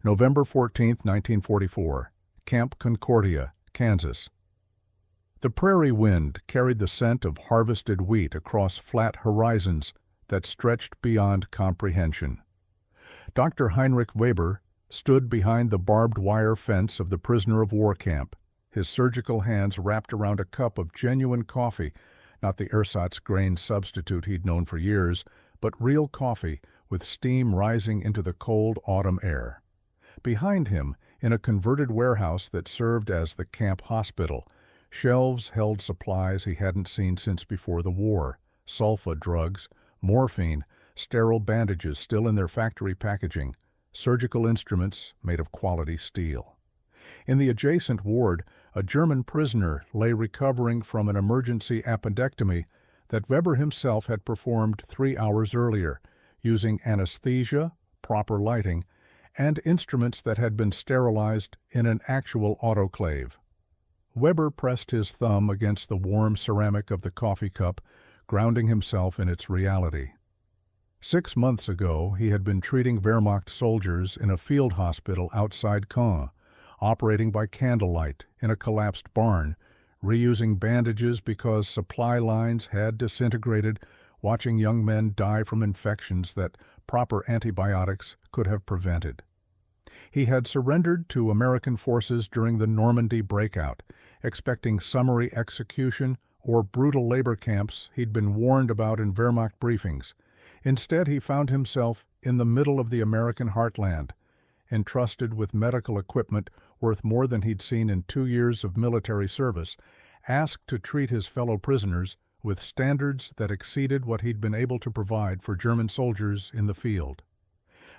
November 14, 1944, Camp Concordia, Kansas. The prairie wind carried the scent of harvested wheat across flat horizons that stretched beyond comprehension. Dr. Heinrich Weber stood behind the barbed wire fence of the prisoner of war camp, his surgical hands wrapped around a cup of genuine coffee, not the ersatz grain substitute he'd known for years, but real coffee with steam rising into the cold autumn air. Behind him, in a converted warehouse that served as the camp hospital, shelves held supplies he hadn't seen since before the war: sulfa drugs, morphine, sterile bandages still in their factory packaging, surgical instruments made of quality steel. In the adjacent ward, a German prisoner lay recovering from an emergency appendectomy that Weber himself had performed 3 hours earlier, using anesthesia, proper lighting, and instruments that had been sterilized in an actual autoclave. Weber pressed his thumb against the warm ceramic of the coffee cup, grounding himself in its reality. 6 months ago, he had been treating Wehrmacht soldiers in a field hospital outside Caen, operating by candlelight in a collapsed barn, reusing bandages because supply lines had disintegrated, watching young men die from infections that proper antibiotics could have prevented. He had surrendered to American forces during the Normandy breakout, expecting summary execution or brutal labor camps he'd been warned about in Wehrmacht briefings. Instead, he found himself in the middle of the American heartland, entrusted with medical equipment worth more than he'd seen in 2 years of military service, asked to treat his fellow prisoners with standards that exceeded what he'd been able to provide for German soldiers in the field.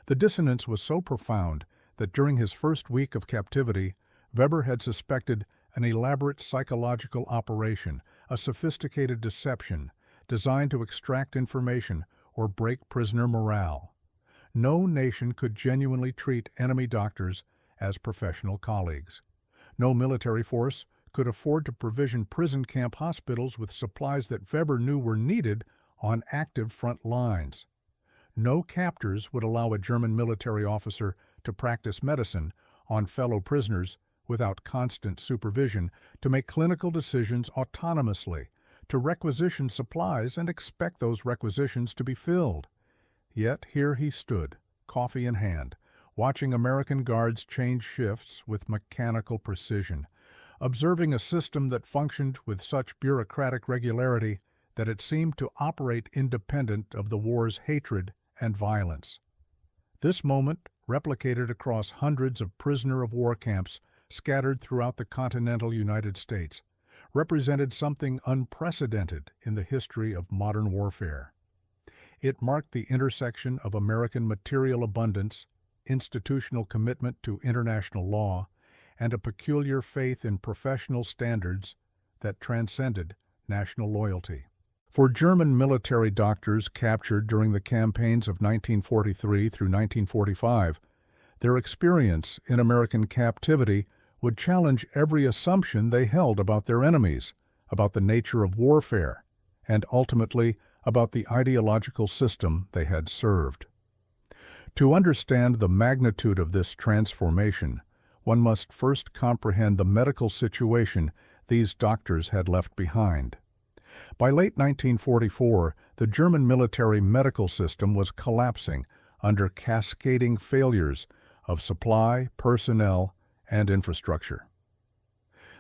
The dissonance was so profound that during his first week of captivity, Weber had suspected an elaborate psychological operation, a sophisticated deception designed to extract information or break prisoner morale. No nation could genuinely treat enemy doctors as professional colleagues. No military force could afford to provision prison camp hospitals with supplies that Weber knew were needed on active front lines. No captors would allow a German military officer to practice medicine on fellow prisoners without constant supervision, to make clinical decisions autonomously, to requisition supplies and expect those requisitions to be filled. Yet here he stood, coffee in hand, watching American guards change shifts with mechanical precision, observing a system that functioned with such bureaucratic regularity that it seemed to operate independent of the war's hatred and violence. This moment, replicated across hundreds of prisoner of war camps scattered throughout the continental United States, represented something unprecedented in the history of modern warfare. It marked the intersection of American material abundance, institutional commitment to international law, and a peculiar faith in professional standards that transcended national loyalty. For German military doctors captured during the campaigns of 1943 through 1945, their experience in American captivity would challenge every assumption they held about their enemies, about the nature of warfare, and ultimately about the ideological system they had served. To understand the magnitude of this transformation, one must first comprehend the medical situation these doctors had left behind. By late 1944, the German military medical system was collapsing under cascading failures of supply, personnel, and infrastructure.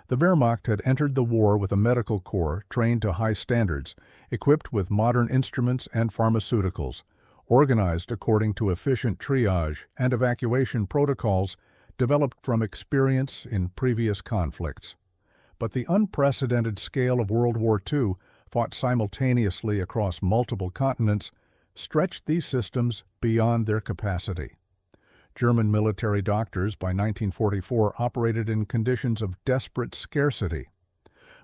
The Wehrmacht had entered the war with a medical corps trained to high standards, equipped with modern instruments and pharmaceuticals, organized according to efficient triage and evacuation protocols developed from experience in previous conflicts. But the unprecedented scale of World War II, fought simultaneously across multiple continents, stretched these systems beyond their capacity. German military doctors by 1944 operated in conditions of desperate scarcity.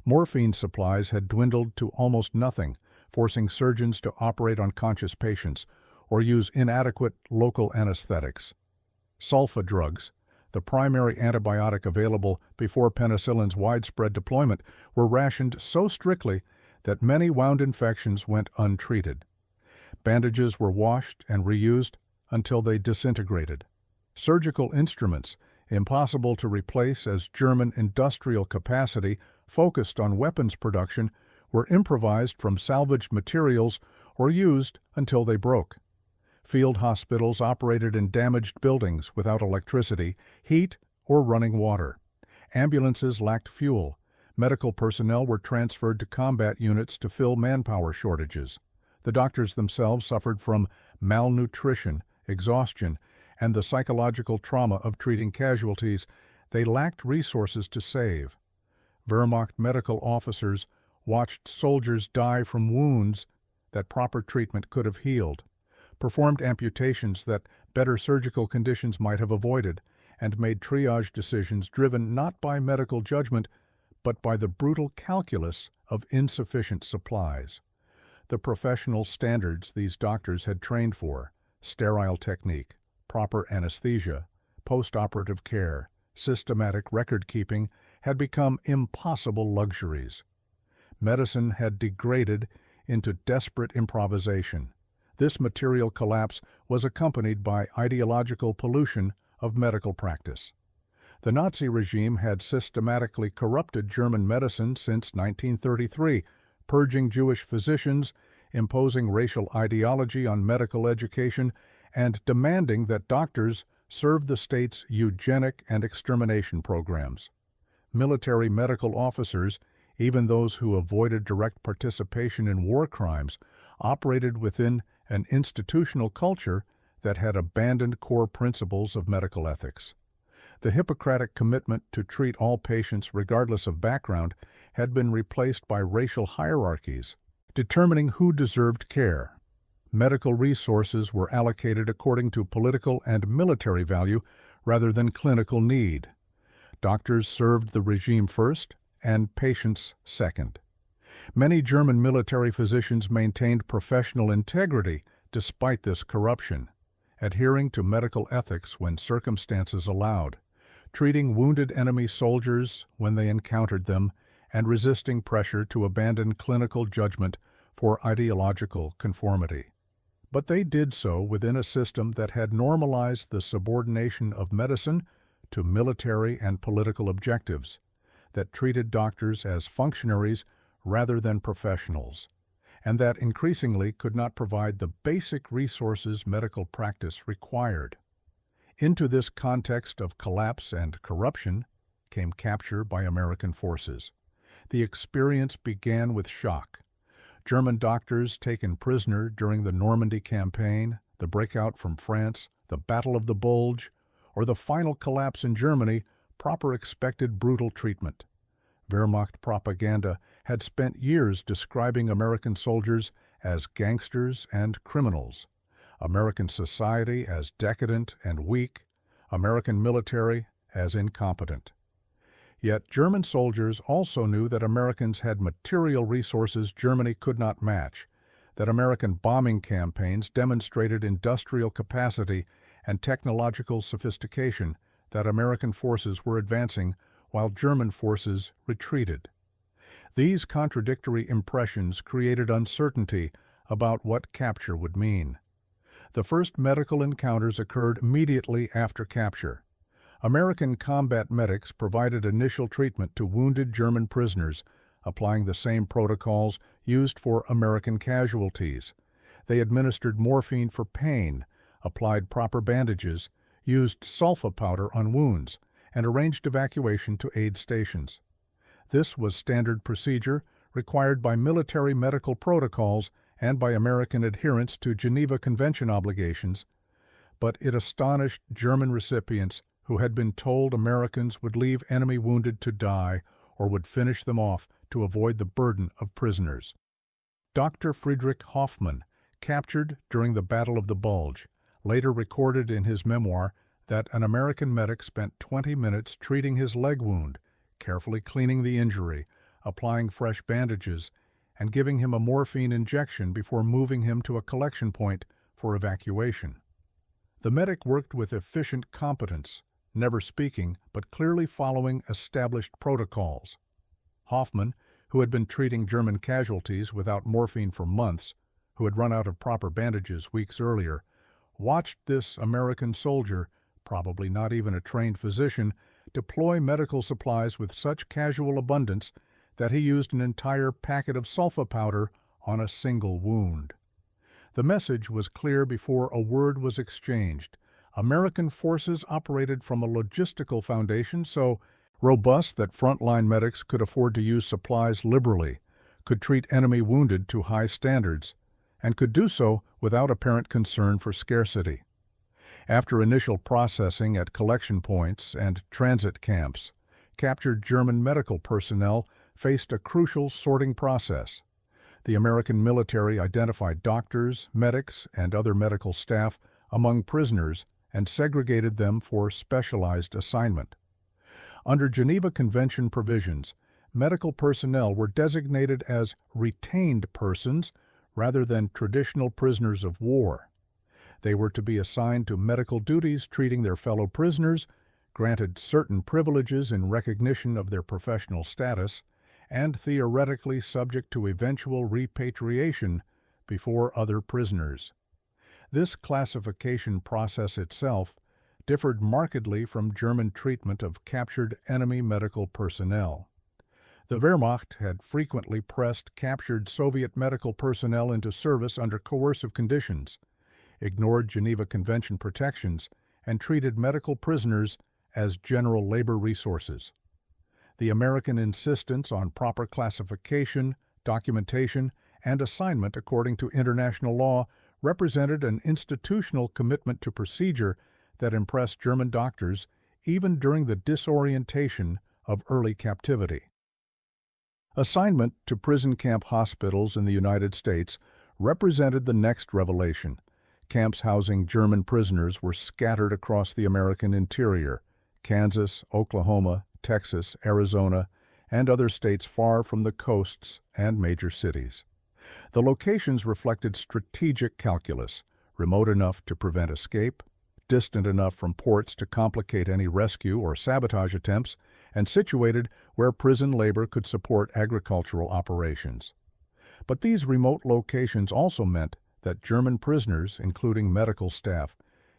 Morphine supplies had dwindled to almost nothing, forcing surgeons to operate on conscious patients or use inadequate local anesthetics. Sulfa drugs, the primary antibiotic available before penicillin's widespread deployment, were rationed so strictly that many wound infections went untreated. Bandages were washed and reused until they disintegrated. Surgical instruments, impossible to replace as German industrial capacity focused on weapons production, were improvised from salvaged materials or used until they broke. Field hospitals operated in damaged buildings without electricity, heat, or running water. Ambulances lacked fuel. Medical personnel were transferred to combat units to fill manpower shortages. The doctors themselves suffered from malnutrition, exhaustion, and the psychological trauma of treating casualties. They lacked resources to save. Wehrmacht medical officers watched soldiers die from wounds that proper treatment could have healed, performed amputations that better surgical conditions might have avoided, and made triage decisions driven not by medical judgment, but by the brutal calculus of insufficient supplies. The professional standards these doctors had trained for, sterile technique, proper anesthesia, post-operative care, systematic record-keeping, had become impossible luxuries. Medicine had degraded into desperate improvisation. This material collapse was accompanied by ideological pollution of medical practice. The Nazi regime had systematically corrupted German medicine since 1933, purging Jewish physicians, imposing racial ideology on medical education, and demanding that doctors serve the state's eugenic and extermination programs. Military medical officers, even those who avoided direct participation in war crimes, operated within an institutional culture that had abandoned core principles of medical ethics. The Hippocratic commitment to treat all patients regardless of background had been replaced by racial hierarchies, determining who deserved care. Medical resources were allocated according to political and military value rather than clinical need. Doctors served the regime first and patients second. Many German military physicians maintained professional integrity despite this corruption, adhering to medical ethics when circumstances allowed, treating wounded enemy soldiers when they encountered them, and resisting pressure to abandon clinical judgment for ideological conformity. But they did so within a system that had normalized the subordination of medicine to military and political objectives, that treated doctors as functionaries rather than professionals, and that increasingly could not provide the basic resources medical practice required. Into this context of collapse and corruption came capture by American forces. The experience began with shock. German doctors taken prisoner during the Normandy campaign, the breakout from France, the Battle of the Bulge, or the final collapse in Germany, proper expected brutal treatment. Wehrmacht propaganda had spent years describing American soldiers as gangsters and criminals, American society as decadent and weak, American military as incompetent. Yet German soldiers also knew that Americans had material resources Germany could not match, that American bombing campaigns demonstrated industrial capacity and technological sophistication, that American forces were advancing while German forces retreated. These contradictory impressions created uncertainty about what capture would mean. The first medical encounters occurred immediately after capture. American combat medics provided initial treatment to wounded German prisoners, applying the same protocols used for American casualties. They administered morphine for pain, applied proper bandages, used sulfa powder on wounds, and arranged evacuation to aid stations. This was standard procedure required by military medical protocols and by American adherence to Geneva Convention obligations, but it astonished German recipients who had been told Americans would leave enemy wounded to die or would finish them off to avoid the burden of prisoners. Dr. Friedrich Hoffmann, captured during the Battle of the Bulge, later recorded in his memoir that an American medic spent 20 minutes treating his leg wound, carefully cleaning the injury, applying fresh bandages, and giving him a morphine injection before moving him to a collection point for evacuation. The medic worked with efficient competence, never speaking but clearly following established protocols. Hoffmann, who had been treating German casualties without morphine for months, who had run out of proper bandages weeks earlier, watched this American soldier probably not even a trained physician, deploy medical supplies with such casual abundance that he used an entire packet of sulfa powder on a single wound. The message was clear before a word was exchanged. American forces operated from a logistical foundation so robust that frontline medics could afford to use supplies liberally, could treat enemy wounded to high standards, and could do so without apparent concern for scarcity. After initial processing at collection points and transit camps, captured German medical personnel faced a crucial sorting process. The American military identified doctors, medics, and other medical staff among prisoners and segregated them for specialized assignment. Under Geneva Convention provisions, medical personnel were designated as retained persons rather than traditional prisoners of war. They were to be assigned to medical duties treating their fellow prisoners, granted certain privileges in recognition of their professional status, and theoretically subject to eventual repatriation before other prisoners. This classification process itself differed markedly from German treatment of captured enemy medical personnel. The Wehrmacht had frequently pressed captured Soviet medical personnel into service under coercive conditions, ignored Geneva Convention protections, and treated medical prisoners as general labor resources. The American insistence on proper classification, documentation, and assignment according to international law represented an institutional commitment to procedure that impressed German doctors even during the disorientation of early captivity. Assignment to prison camp hospitals in the United States represented the next revelation. Camps housing German prisoners were scattered across the American interior, Kansas, Oklahoma, Texas, Arizona, and other states far from the coasts and major cities. The locations reflected strategic calculus, remote enough to prevent escape, distant enough from ports to complicate any rescue or sabotage attempts, and situated where prison labor could support agricultural operations. But these remote locations also meant that German prisoners, including medical staff,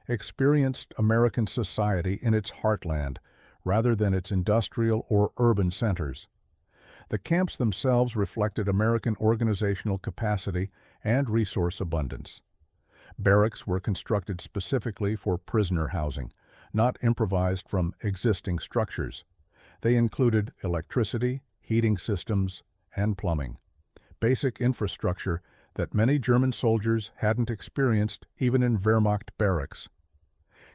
experienced American society in its heartland rather than its industrial or urban centers. The camps themselves reflected American organizational capacity and resource abundance. Barracks were constructed specifically for prisoner housing, not improvised from existing structures. They included electricity, heating systems, and plumbing, basic infrastructure that many German soldiers hadn't experienced even in Wehrmacht barracks.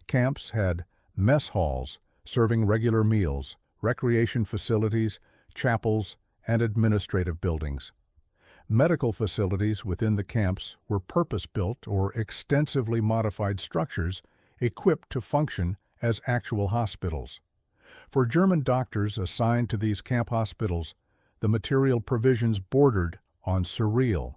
Camps had mess halls serving regular meals, recreation facilities, chapels, and administrative buildings. Medical facilities within the camps were purpose-built or extensively modified structures equipped to function as actual hospitals. For German doctors assigned to these camp hospitals, the material provisions bordered on surreal.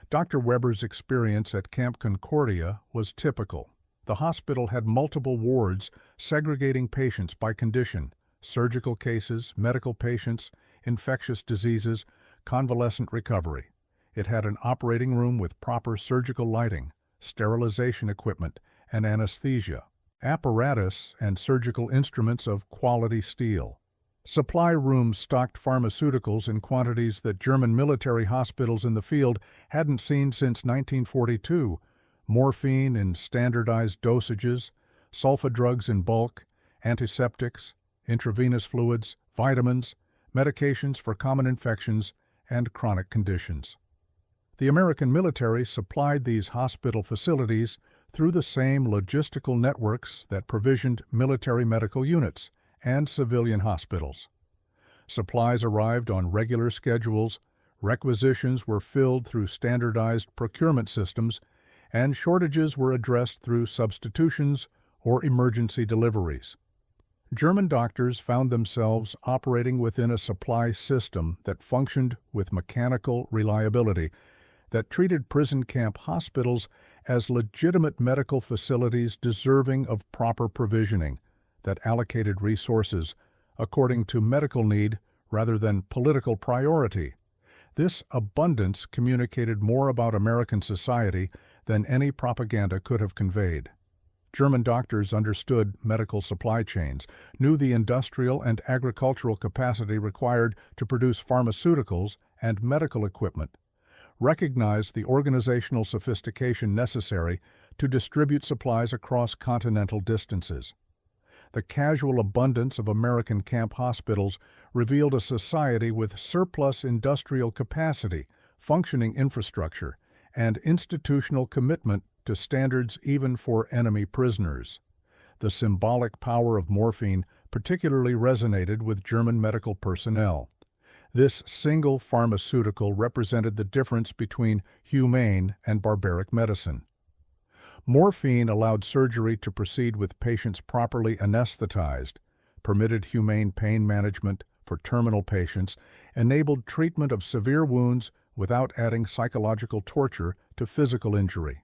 Dr. Weber's experience at Camp Concordia was typical. The hospital had multiple wards segregating patients by condition: surgical cases, medical patients, infectious diseases, convalescent recovery. It had an operating room with proper surgical lighting, sterilization equipment, and anesthesia, apparatus and surgical instruments of quality steel. Supply rooms stocked pharmaceuticals in quantities that German military hospitals in the field hadn't seen since 1942, morphine in standardized dosages, sulfa drugs in bulk, antiseptics, intravenous fluids, vitamins, medications for common infections, and chronic conditions. The American military supplied these hospital facilities through the same logistical networks that provisioned military medical units and civilian hospitals. Supplies arrived on regular schedules, requisitions were filled through standardized procurement systems, and shortages were addressed through substitutions or emergency deliveries. German doctors found themselves operating within a supply system that functioned with mechanical reliability, that treated prison camp hospitals as legitimate medical facilities deserving of proper provisioning, that allocated resources according to medical need rather than political priority. This abundance communicated more about American society than any propaganda could have conveyed. German doctors understood medical supply chains, knew the industrial and agricultural capacity required to produce pharmaceuticals and medical equipment, recognized the organizational sophistication necessary to distribute supplies across continental distances. The casual abundance of American camp hospitals revealed a society with surplus industrial capacity, functioning infrastructure, and institutional commitment to standards even for enemy prisoners. The symbolic power of morphine particularly resonated with German medical personnel. This single pharmaceutical represented the difference between humane and barbaric medicine. Morphine allowed surgery to proceed with patients properly anesthetized, permitted humane pain management for terminal patients, enabled treatment of severe wounds without adding psychological torture to physical injury.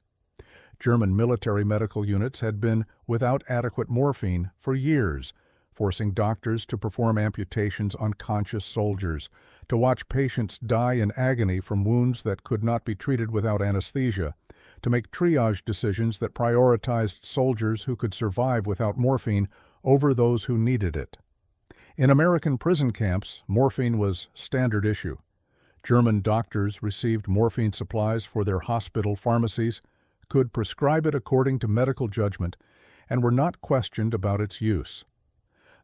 German military medical units had been without adequate morphine for years, forcing doctors to perform amputations on conscious soldiers, to watch patients die in agony from wounds that could not be treated without anesthesia, to make triage decisions that prioritized soldiers who could survive without morphine over those who needed it. In American prison camps, morphine was standard issue. German doctors received morphine supplies for their hospital pharmacies, could prescribe it according to medical judgment, and were not questioned about its use.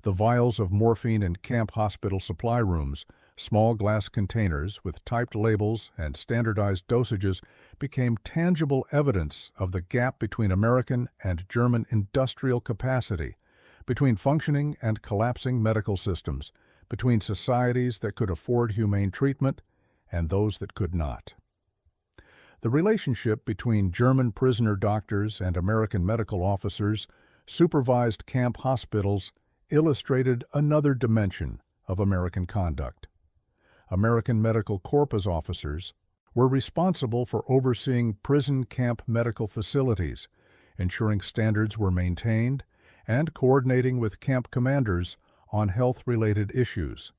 The vials of morphine in camp hospital supply rooms, small glass containers with typed labels and standardized dosages, became tangible evidence of the gap between American and German industrial capacity, between functioning and collapsing medical systems, between societies that could afford humane treatment and those that could not. The relationship between German prisoner doctors and American medical officers supervised camp hospitals illustrated another dimension of American conduct. American Medical Corps officers were responsible for overseeing prison camp medical facilities, ensuring standards were maintained, and coordinating with camp commanders on health-related issues.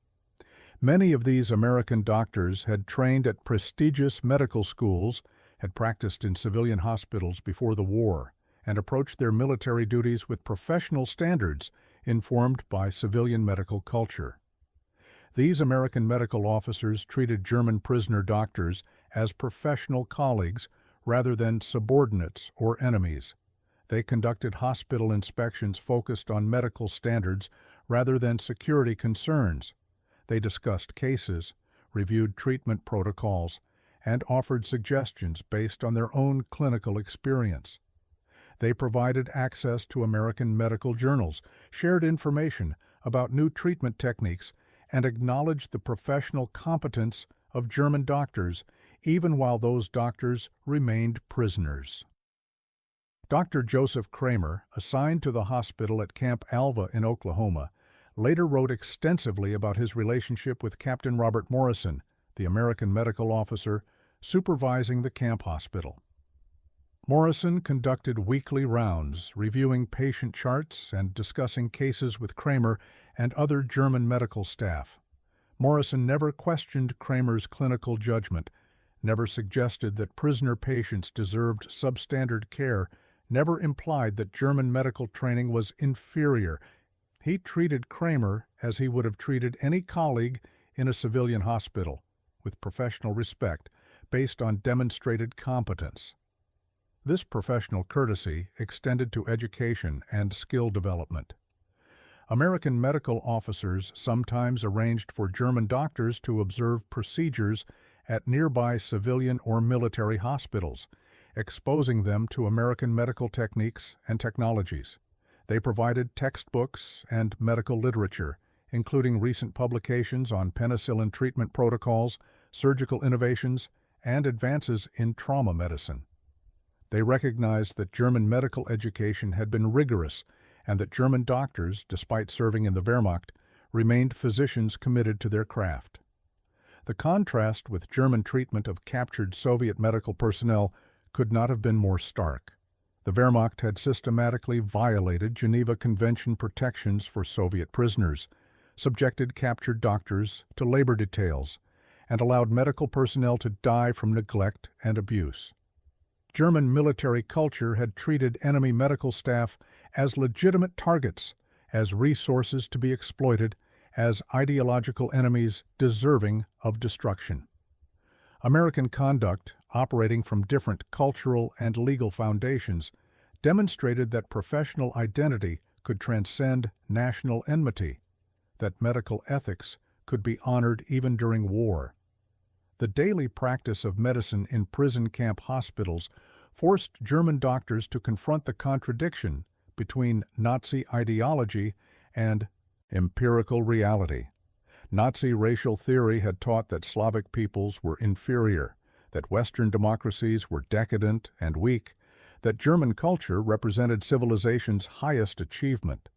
Many of these American doctors had trained at prestigious medical schools, had practiced in civilian hospitals before the war, and approached their military duties with professional standards informed by civilian medical culture. These American medical officers treated German prisoner doctors as professional colleagues rather than subordinates or enemies. They conducted hospital inspections focused on medical standards rather than security concerns. They discussed cases, reviewed treatment protocols, and offered suggestions based on their own clinical experience. They provided access to American medical journals, shared information about new treatment techniques, and acknowledged the professional competence of German doctors, even while those doctors remained prisoners. Dr. Joseph Kramer, assigned to the hospital at Camp Alva in Oklahoma, later wrote extensively about his relationship with Captain Robert Morrison, the American medical officer supervising the camp hospital. Morrison conducted weekly rounds, reviewing patient charts and discussing cases with Kramer and other German medical staff. Morrison never questioned Kramer's clinical judgment, never suggested that prisoner patients deserved substandard care, never implied that German medical training was inferior. He treated Kramer as he would have treated any colleague in a civilian hospital, with professional respect, based on demonstrated competence. This professional courtesy extended to education and skill development. American medical officers sometimes arranged for German doctors to observe procedures at nearby civilian or military hospitals, exposing them to American medical techniques and technologies. They provided textbooks and medical literature, including recent publications on penicillin treatment protocols, surgical innovations, and advances in trauma medicine. They recognized that German medical education had been rigorous and that German doctors, despite serving in the Wehrmacht, remained physicians committed to their craft. The contrast with German treatment of captured Soviet medical personnel could not have been more stark. The Wehrmacht had systematically violated Geneva Convention protections for Soviet prisoners, subjected captured doctors to labor details, and allowed medical personnel to die from neglect and abuse. German military culture had treated enemy medical staff as legitimate targets, as resources to be exploited, as ideological enemies deserving of destruction. American conduct, operating from different cultural and legal foundations, demonstrated that professional identity could transcend national enmity, that medical ethics could be honored even during war. The daily practice of medicine in prison camp hospitals forced German doctors to confront the contradiction between Nazi ideology and empirical reality. Nazi racial theory had taught that Slavic peoples were inferior, that Western democracies were decadent and weak, that German culture represented civilization's highest achievement.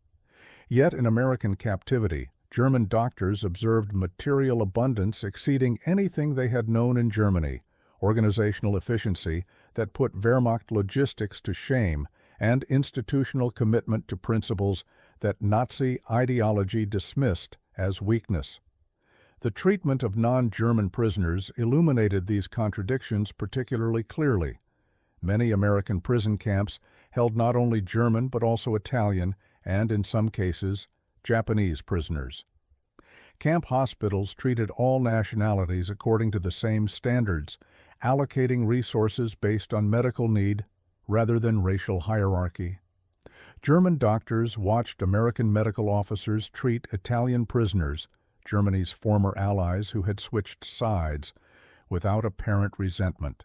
Yet in American captivity, German doctors observed material abundance exceeding anything they had known in Germany, organizational efficiency that put Wehrmacht logistics to shame, and institutional commitment to principles that Nazi ideology dismissed as weakness. The treatment of non-German prisoners illuminated these contradictions particularly clearly. Many American prison camps held not only German but also Italian and, in some cases, Japanese prisoners. Camp hospitals treated all nationalities according to the same standards, allocating resources based on medical need rather than racial hierarchy. German doctors watched American medical officers treat Italian prisoners, Germany's former allies who had switched sides, without apparent resentment.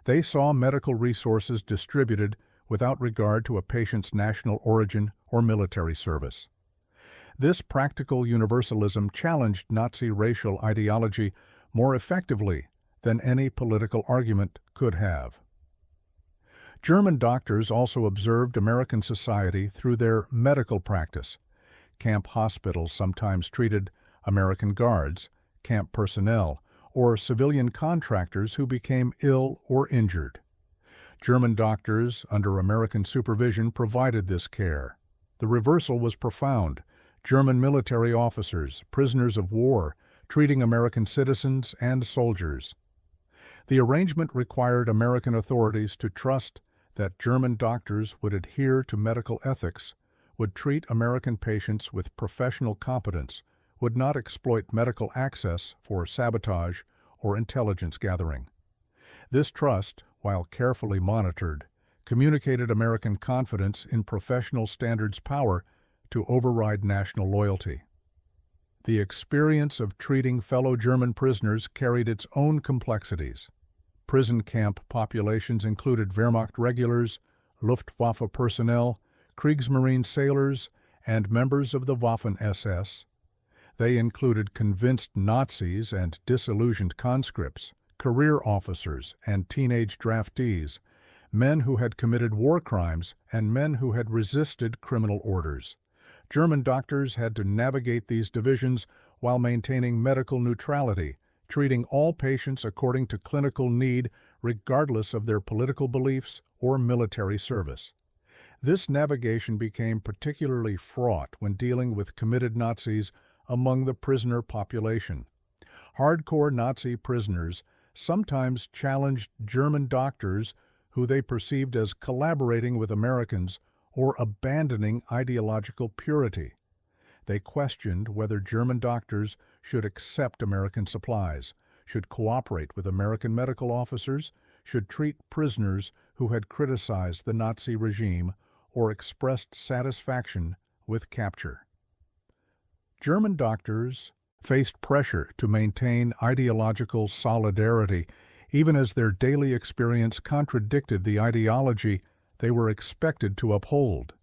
They saw medical resources distributed without regard to a patient's national origin or military service. This practical universalism challenged Nazi racial ideology more effectively than any political argument could have. German doctors also observed American society through their medical practice. Camp hospitals sometimes treated American guards, camp personnel, or civilian contractors who became ill or injured. German doctors, under American supervision, provided this care. The reversal was profound. German military officers, prisoners of war, treating American citizens and soldiers. The arrangement required American authorities to trust that German doctors would adhere to medical ethics, would treat American patients with professional competence, would not exploit medical access for sabotage or intelligence gathering. This trust, while carefully monitored, communicated American confidence in professional standards' power to override national loyalty. The experience of treating fellow German prisoners carried its own complexities. Prison camp populations included Wehrmacht regulars, Luftwaffe personnel, Kriegsmarine sailors, and members of the Waffen-SS. They included convinced Nazis and disillusioned conscripts, career officers and teenage draftees, men who had committed war crimes and men who had resisted criminal orders. German doctors had to navigate these divisions while maintaining medical neutrality, treating all patients according to clinical need regardless of their political beliefs or military service. This navigation became particularly fraught when dealing with committed Nazis among the prisoner population. Hardcore Nazi prisoners sometimes challenged German doctors who they perceived as collaborating with Americans or abandoning ideological purity. They questioned whether German doctors should accept American supplies, should cooperate with American medical officers, should treat prisoners who had criticized the Nazi regime or expressed satisfaction with capture. German doctors faced pressure to maintain ideological solidarity even as their daily experience contradicted the ideology they were expected to uphold.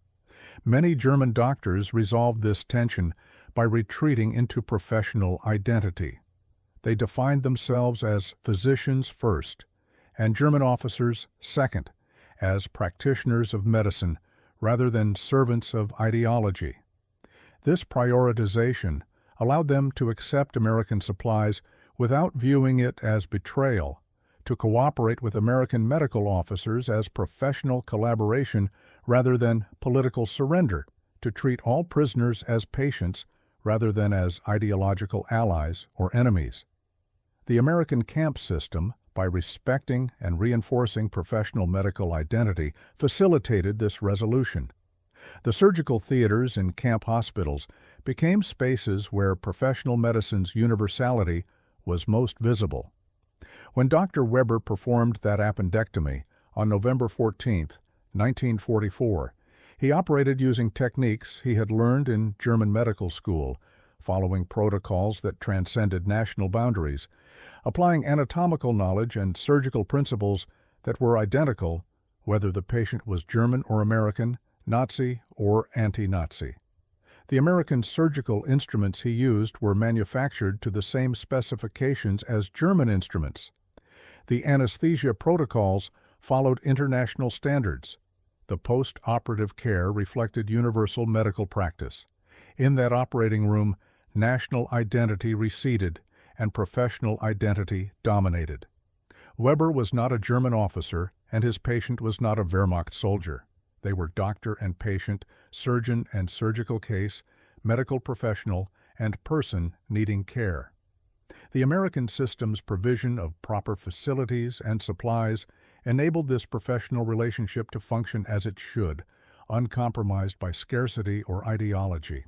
Many German doctors resolved this tension by retreating into professional identity. They defined themselves as physicians first, and German officers second, as practitioners of medicine rather than servants of ideology. This prioritization allowed them to accept American supplies without viewing it as betrayal, to cooperate with American medical officers as professional collaboration rather than political surrender, to treat all prisoners as patients rather than as ideological allies or enemies. The American camp system, by respecting and reinforcing professional medical identity, facilitated this resolution. The surgical theaters in camp hospitals became spaces where professional medicine's universality was most visible. When Dr. Weber performed that appendectomy on November 14, 1944, he operated using techniques he had learned in German medical school, following protocols that transcended national boundaries, applying anatomical knowledge and surgical principles that were identical whether the patient was German or American, Nazi or anti-Nazi. The American surgical instruments he used were manufactured to the same specifications as German instruments. The anesthesia protocols followed international standards. The post-operative care reflected universal medical practice. In that operating room, national identity receded and professional identity dominated. Weber was not a German officer, and his patient was not a Wehrmacht soldier. They were doctor and patient, surgeon and surgical case, medical professional, and person needing care. The American system's provision of proper facilities and supplies enabled this professional relationship to function as it should, uncompromised by scarcity or ideology.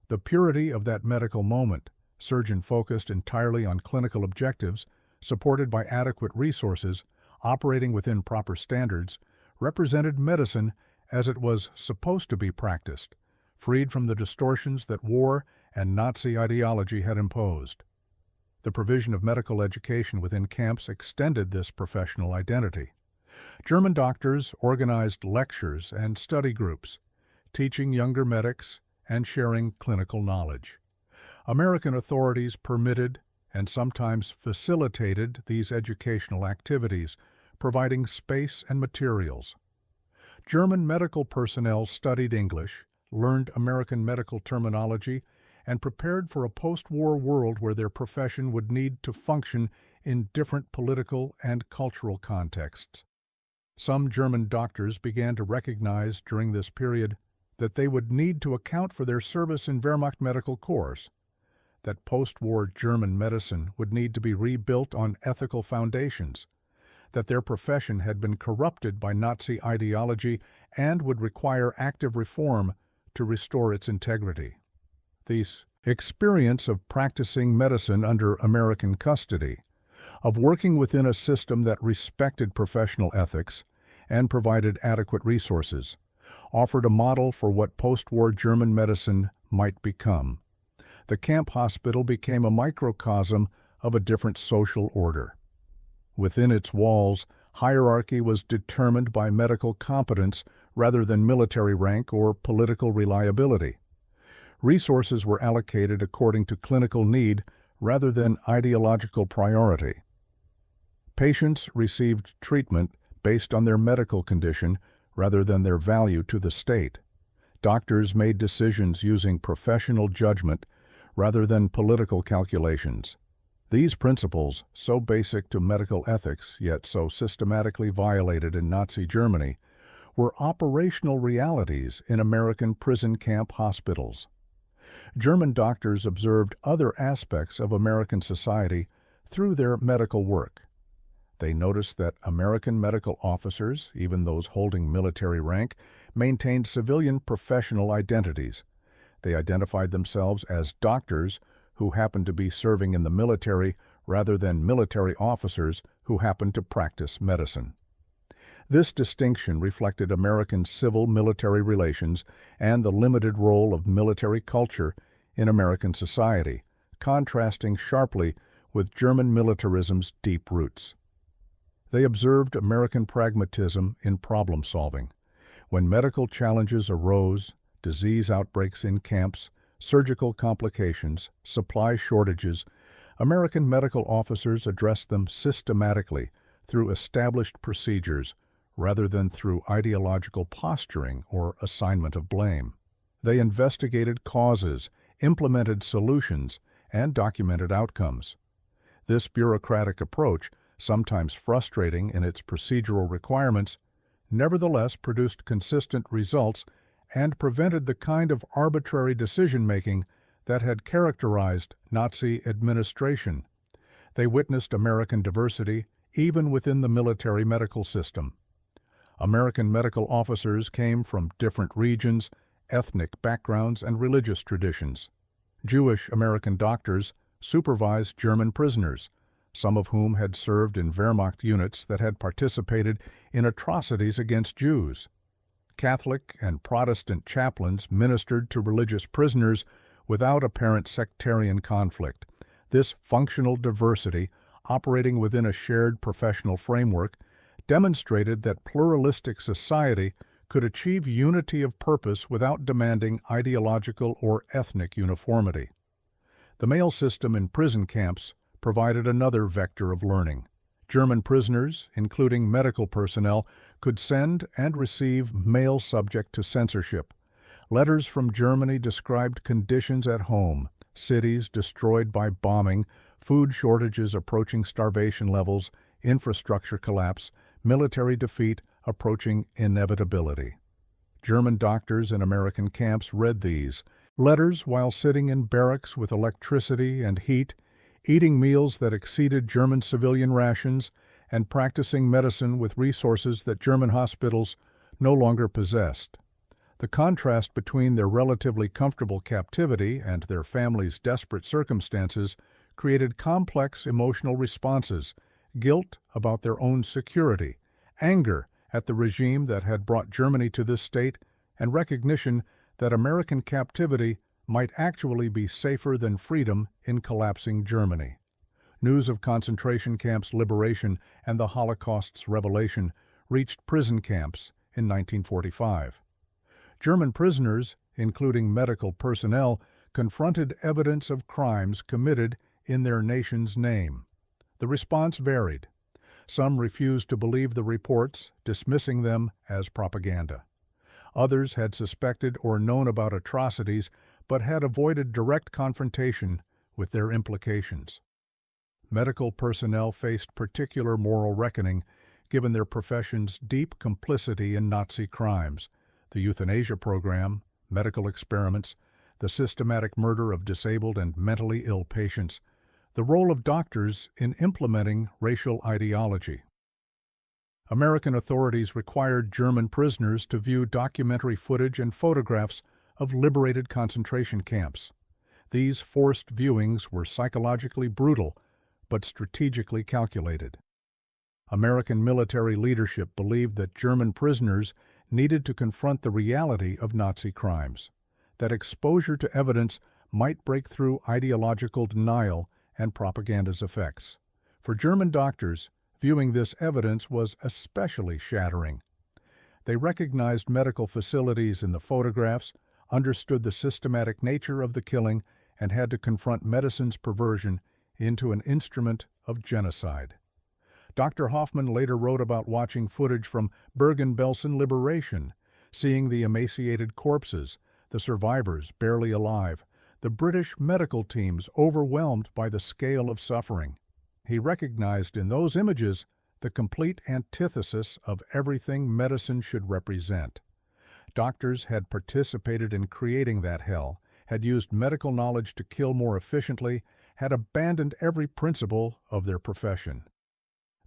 The purity of that medical moment, surgeon focused entirely on clinical objectives, supported by adequate resources, operating within proper standards, represented medicine as it was supposed to be practiced, freed from the distortions that war and Nazi ideology had imposed. The provision of medical education within camps extended this professional identity. German doctors organized lectures and study groups, teaching younger medics and sharing clinical knowledge. American authorities permitted and sometimes facilitated these educational activities, providing space and materials. German medical personnel studied English, learned American medical terminology, and prepared for a post-war world where their profession would need to function in different political and cultural contexts. Some German doctors began to recognize during this period that they would need to account for their service in Wehrmacht medical corps, that post-war German medicine would need to be rebuilt on ethical foundations, that their profession had been corrupted by Nazi ideology and would require active reform to restore its integrity. This experience of practicing medicine under American custody, of working within a system that respected professional ethics and provided adequate resources, offered a model for what post-war German medicine might become. The camp hospital became a microcosm of a different social order. Within its walls, hierarchy was determined by medical competence rather than military rank or political reliability. Resources were allocated according to clinical need rather than ideological priority. Patients received treatment based on their medical condition rather than their value to the state. Doctors made decisions using professional judgment rather than political calculations. These principles, so basic to medical ethics yet so systematically violated in Nazi Germany, were operational realities in American prison camp hospitals. German doctors observed other aspects of American society through their medical work. They noticed that American medical officers, even those holding military rank, maintained civilian professional identities. They identified themselves as doctors who happened to be serving in the military rather than military officers who happened to practice medicine. This distinction reflected American civil-military relations and the limited role of military culture in American society, contrasting sharply with German militarism's deep roots. They observed American pragmatism in problem-solving. When medical challenges arose, disease outbreaks in camps, surgical complications, supply shortages, American medical officers addressed them systematically through established procedures rather than through ideological posturing or assignment of blame. They investigated causes, implemented solutions, and documented outcomes. This bureaucratic approach, sometimes frustrating in its procedural requirements, nevertheless produced consistent results and prevented the kind of arbitrary decision-making that had characterized Nazi administration. They witnessed American diversity, even within the military medical system. American medical officers came from different regions, ethnic backgrounds, and religious traditions. Jewish American doctors supervised German prisoners, some of whom had served in Wehrmacht units that had participated in atrocities against Jews. Catholic and Protestant chaplains ministered to religious prisoners without apparent sectarian conflict. This functional diversity, operating within a shared professional framework, demonstrated that pluralistic society could achieve unity of purpose without demanding ideological or ethnic uniformity. The mail system in prison camps provided another vector of learning. German prisoners, including medical personnel, could send and receive mail subject to censorship. Letters from Germany described conditions at home, cities destroyed by bombing, food shortages approaching starvation levels, infrastructure collapse, military defeat approaching inevitability. German doctors in American camps read these letters while sitting in barracks with electricity and heat, eating meals that exceeded German civilian rations, and practicing medicine with resources that German hospitals no longer possessed. The contrast between their relatively comfortable captivity and their families' desperate circumstances created complex emotional responses: guilt about their own security, anger at the regime that had brought Germany to this state, and recognition that American captivity might actually be safer than freedom in collapsing Germany. News of concentration camps' liberation and the Holocaust's revelation reached prison camps in 1945. German prisoners, including medical personnel, confronted evidence of crimes committed in their nation's name. The response varied. Some refused to believe the reports, dismissing them as propaganda. Others had suspected or known about atrocities, but had avoided direct confrontation with their implications. Medical personnel faced particular moral reckoning, given their profession's deep complicity in Nazi crimes, the euthanasia program, medical experiments, the systematic murder of disabled and mentally ill patients, the role of doctors in implementing racial ideology. American authorities required German prisoners to view documentary footage and photographs of liberated concentration camps. These forced viewings were psychologically brutal, but strategically calculated. American military leadership believed that German prisoners needed to confront the reality of Nazi crimes, that exposure to evidence might break through ideological denial and propaganda's effects. For German doctors, viewing this evidence was especially shattering. They recognized medical facilities in the photographs, understood the systematic nature of the killing, and had to confront medicine's perversion into an instrument of genocide. Dr. Hoffman later wrote about watching footage from Bergen-Belsen liberation, seeing the emaciated corpses, the survivors barely alive, the British medical teams overwhelmed by the scale of suffering. He recognized in those images the complete antithesis of everything medicine should represent. Doctors had participated in creating that hell, had used medical knowledge to kill more efficiently, had abandoned every principle of their profession.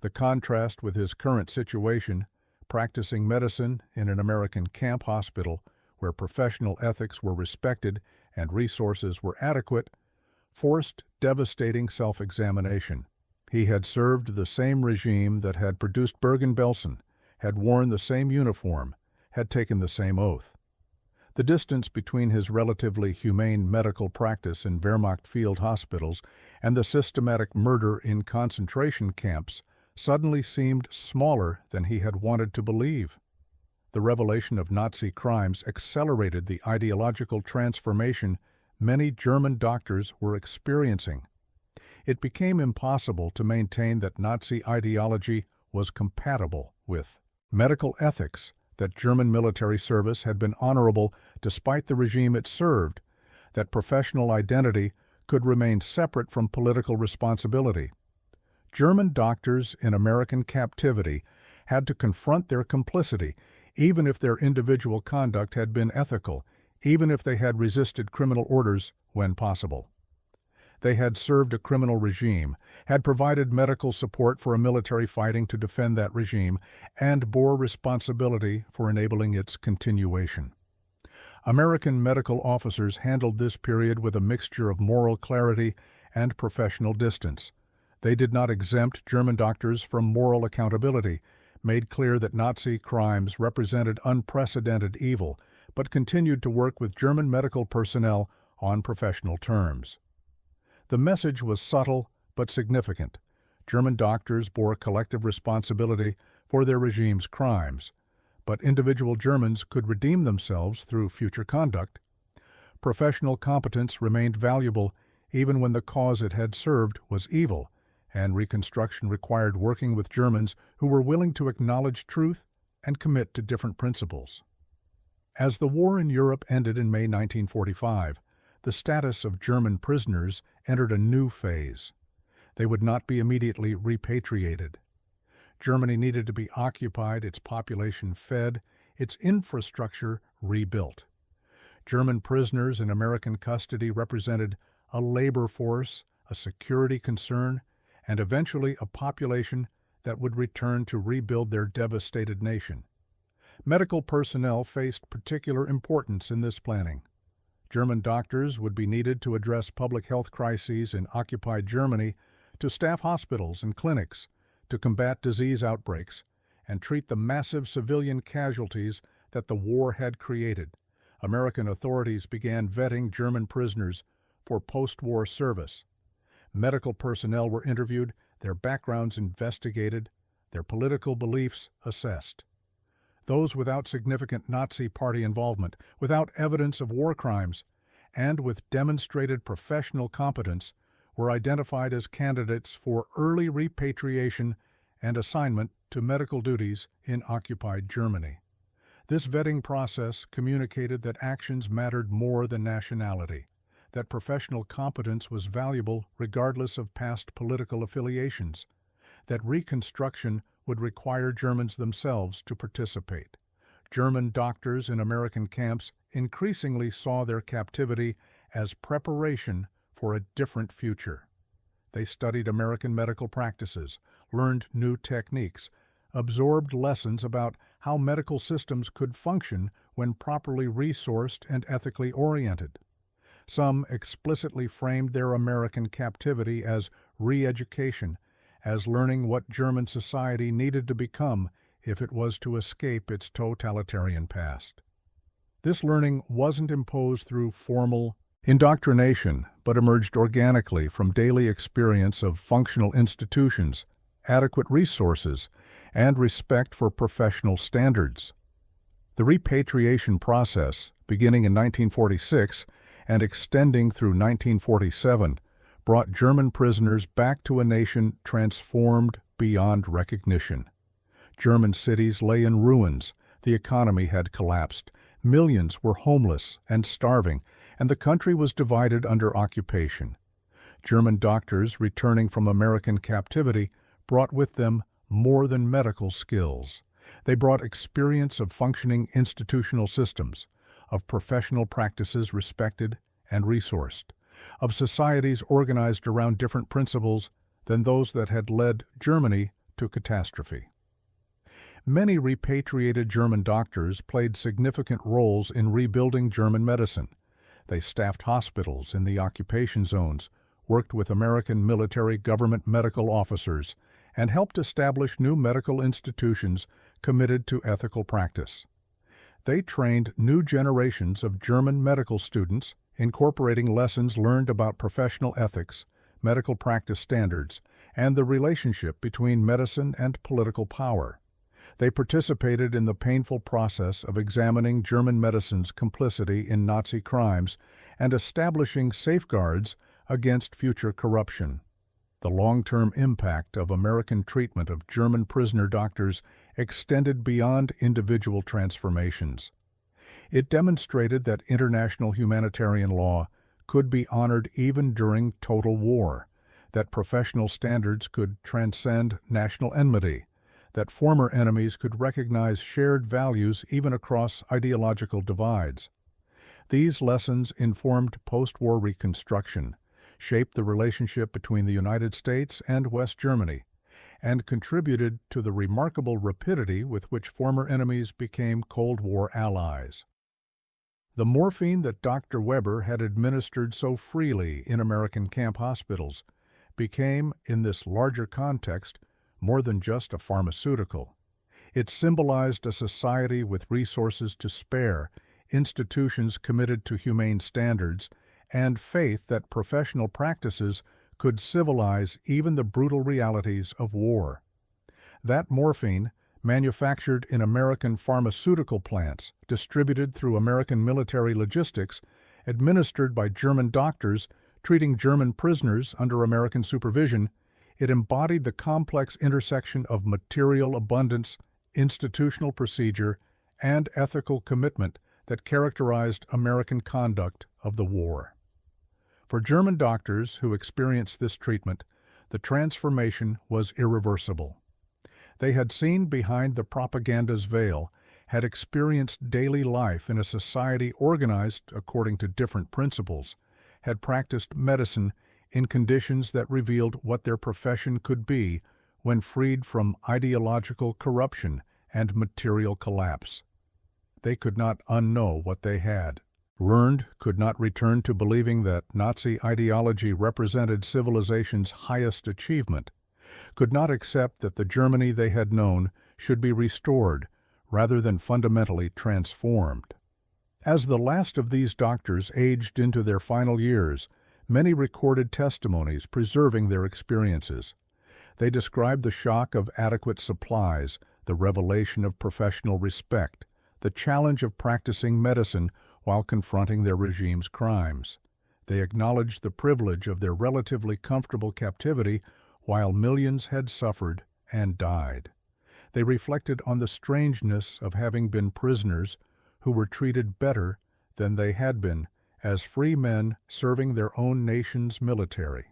The contrast with his current situation, practicing medicine in an American camp hospital where professional ethics were respected and resources were adequate, forced devastating self-examination. He had served the same regime that had produced Bergen-Belsen, had worn the same uniform, had taken the same oath. The distance between his relatively humane medical practice in Wehrmacht field hospitals and the systematic murder in concentration camps suddenly seemed smaller than he had wanted to believe. The revelation of Nazi crimes accelerated the ideological transformation many German doctors were experiencing. It became impossible to maintain that Nazi ideology was compatible with medical ethics, that German military service had been honorable despite the regime it served, that professional identity could remain separate from political responsibility. German doctors in American captivity had to confront their complicity, even if their individual conduct had been ethical, even if they had resisted criminal orders when possible. They had served a criminal regime, had provided medical support for a military fighting to defend that regime, and bore responsibility for enabling its continuation. American medical officers handled this period with a mixture of moral clarity and professional distance. They did not exempt German doctors from moral accountability, made clear that Nazi crimes represented unprecedented evil, but continued to work with German medical personnel on professional terms. The message was subtle but significant. German doctors bore collective responsibility for their regime's crimes, but individual Germans could redeem themselves through future conduct. Professional competence remained valuable even when the cause it had served was evil, and Reconstruction required working with Germans who were willing to acknowledge truth and commit to different principles. As the war in Europe ended in May 1945, the status of German prisoners entered a new phase. They would not be immediately repatriated. Germany needed to be occupied, its population fed, its infrastructure rebuilt. German prisoners in American custody represented a labor force, a security concern, and eventually a population that would return to rebuild their devastated nation. Medical personnel faced particular importance in this planning. German doctors would be needed to address public health crises in occupied Germany, to staff hospitals and clinics, to combat disease outbreaks, and treat the massive civilian casualties that the war had created. American authorities began vetting German prisoners for post-war service. Medical personnel were interviewed, their backgrounds investigated, their political beliefs assessed. Those without significant Nazi Party involvement, without evidence of war crimes, and with demonstrated professional competence were identified as candidates for early repatriation and assignment to medical duties in occupied Germany. This vetting process communicated that actions mattered more than nationality, that professional competence was valuable regardless of past political affiliations, that Reconstruction would require Germans themselves to participate. German doctors in American camps increasingly saw their captivity as preparation for a different future. They studied American medical practices, learned new techniques, absorbed lessons about how medical systems could function when properly resourced and ethically oriented. Some explicitly framed their American captivity as re-education, as learning what German society needed to become if it was to escape its totalitarian past. This learning wasn't imposed through formal indoctrination, but emerged organically from daily experience of functional institutions, adequate resources, and respect for professional standards. The repatriation process, beginning in 1946 and extending through 1947, brought German prisoners back to a nation transformed beyond recognition. German cities lay in ruins, the economy had collapsed, millions were homeless and starving, and the country was divided under occupation. German doctors returning from American captivity brought with them more than medical skills. They brought experience of functioning institutional systems, of professional practices respected and resourced, of societies organized around different principles than those that had led Germany to catastrophe. Many repatriated German doctors played significant roles in rebuilding German medicine. They staffed hospitals in the occupation zones, worked with American military government medical officers, and helped establish new medical institutions committed to ethical practice. They trained new generations of German medical students, incorporating lessons learned about professional ethics, medical practice standards, and the relationship between medicine and political power. They participated in the painful process of examining German medicine's complicity in Nazi crimes and establishing safeguards against future corruption. The long-term impact of American treatment of German prisoner doctors extended beyond individual transformations. It demonstrated that international humanitarian law could be honored even during total war, that professional standards could transcend national enmity, that former enemies could recognize shared values even across ideological divides. These lessons informed post-war Reconstruction, shaped the relationship between the United States and West Germany, and contributed to the remarkable rapidity with which former enemies became Cold War allies. The morphine that Dr. Weber had administered so freely in American camp hospitals became, in this larger context, more than just a pharmaceutical. It symbolized a society with resources to spare, institutions committed to humane standards, and faith that professional practices could civilize even the brutal realities of war. That morphine, manufactured in American pharmaceutical plants, distributed through American military logistics, administered by German doctors, treating German prisoners under American supervision, it embodied the complex intersection of material abundance, institutional procedure, and ethical commitment that characterized American conduct of the war. For German doctors who experienced this treatment, the transformation was irreversible. They had seen behind the propaganda's veil, had experienced daily life in a society organized according to different principles, had practiced medicine in conditions that revealed what their profession could be when freed from ideological corruption and material collapse. They could not unknow what they had learned, could not return to believing that Nazi ideology represented civilization's highest achievement, could not accept that the Germany they had known should be restored rather than fundamentally transformed. As the last of these doctors aged into their final years, many recorded testimonies preserving their experiences. They described the shock of adequate supplies, the revelation of professional respect, the challenge of practicing medicine while confronting their regime's crimes. They acknowledged the privilege of their relatively comfortable captivity while millions had suffered and died. They reflected on the strangeness of having been prisoners who were treated better than they had been as free men serving their own nation's military.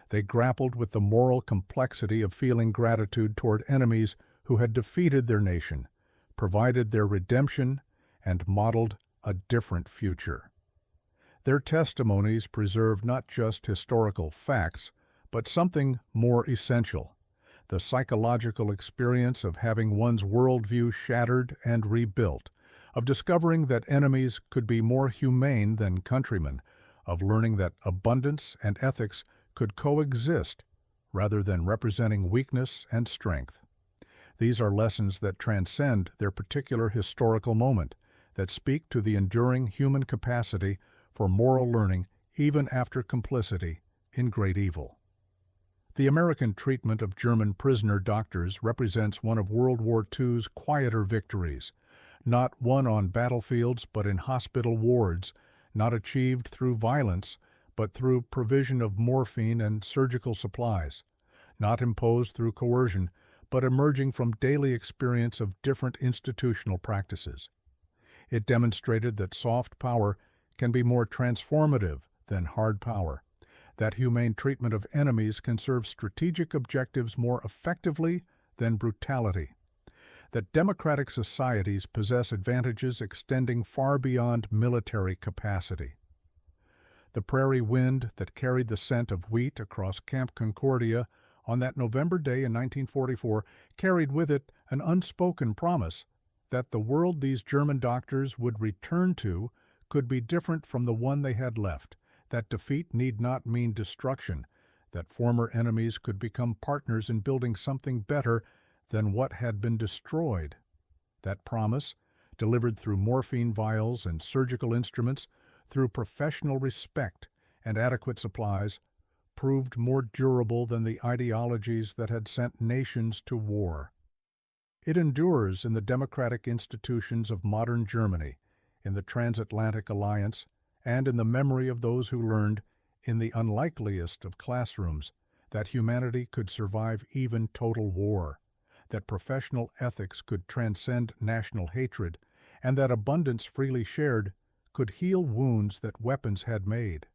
They grappled with the moral complexity of feeling gratitude toward enemies who had defeated their nation, provided their redemption, and modeled a different future. Their testimonies preserve not just historical facts, but something more essential, the psychological experience of having one's worldview shattered and rebuilt, of discovering that enemies could be more humane than countrymen, of learning that abundance and ethics could coexist rather than representing weakness and strength. These are lessons that transcend their particular historical moment, that speak to the enduring human capacity for moral learning even after complicity in great evil. The American treatment of German prisoner doctors represents one of World War II's quieter victories, not won on battlefields but in hospital wards, not achieved through violence but through provision of morphine and surgical supplies, not imposed through coercion but emerging from daily experience of different institutional practices. It demonstrated that soft power can be more transformative than hard power, that humane treatment of enemies can serve strategic objectives more effectively than brutality, that democratic societies possess advantages extending far beyond military capacity. The prairie wind that carried the scent of wheat across Camp Concordia on that November day in 1944 carried with it an unspoken promise that the world these German doctors would return to could be different from the one they had left, that defeat need not mean destruction, that former enemies could become partners in building something better than what had been destroyed. That promise, delivered through morphine vials and surgical instruments, through professional respect and adequate supplies, proved more durable than the ideologies that had sent nations to war. It endures in the democratic institutions of modern Germany, in the transatlantic alliance, and in the memory of those who learned, in the unlikeliest of classrooms, that humanity could survive even total war, that professional ethics could transcend national hatred, and that abundance freely shared could heal wounds that weapons had made.